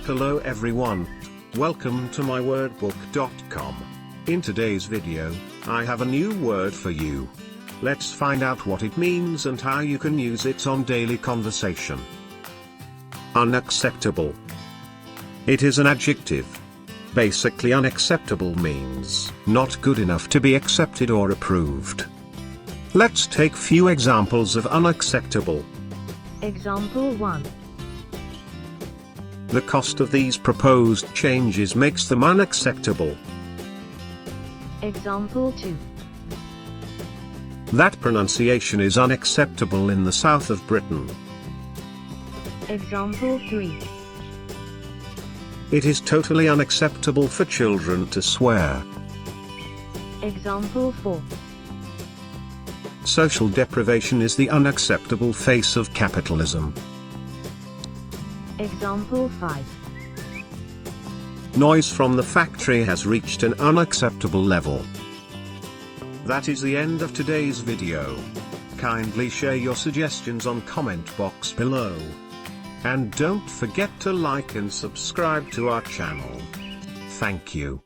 Hello everyone. Welcome to mywordbook.com. In today's video, I have a new word for you. Let's find out what it means and how you can use it on daily conversation. Unacceptable. It is an adjective. Basically, unacceptable means not good enough to be accepted or approved. Let's take few examples of unacceptable. Example 1. The cost of these proposed changes makes them unacceptable. Example 2. That pronunciation is unacceptable in the south of Britain. Example 3. It is totally unacceptable for children to swear. Example 4. Social deprivation is the unacceptable face of capitalism. Example 5. Noise from the factory has reached an unacceptable level. That is the end of today's video. Kindly share your suggestions on comment box below. And don't forget to like and subscribe to our channel. Thank you.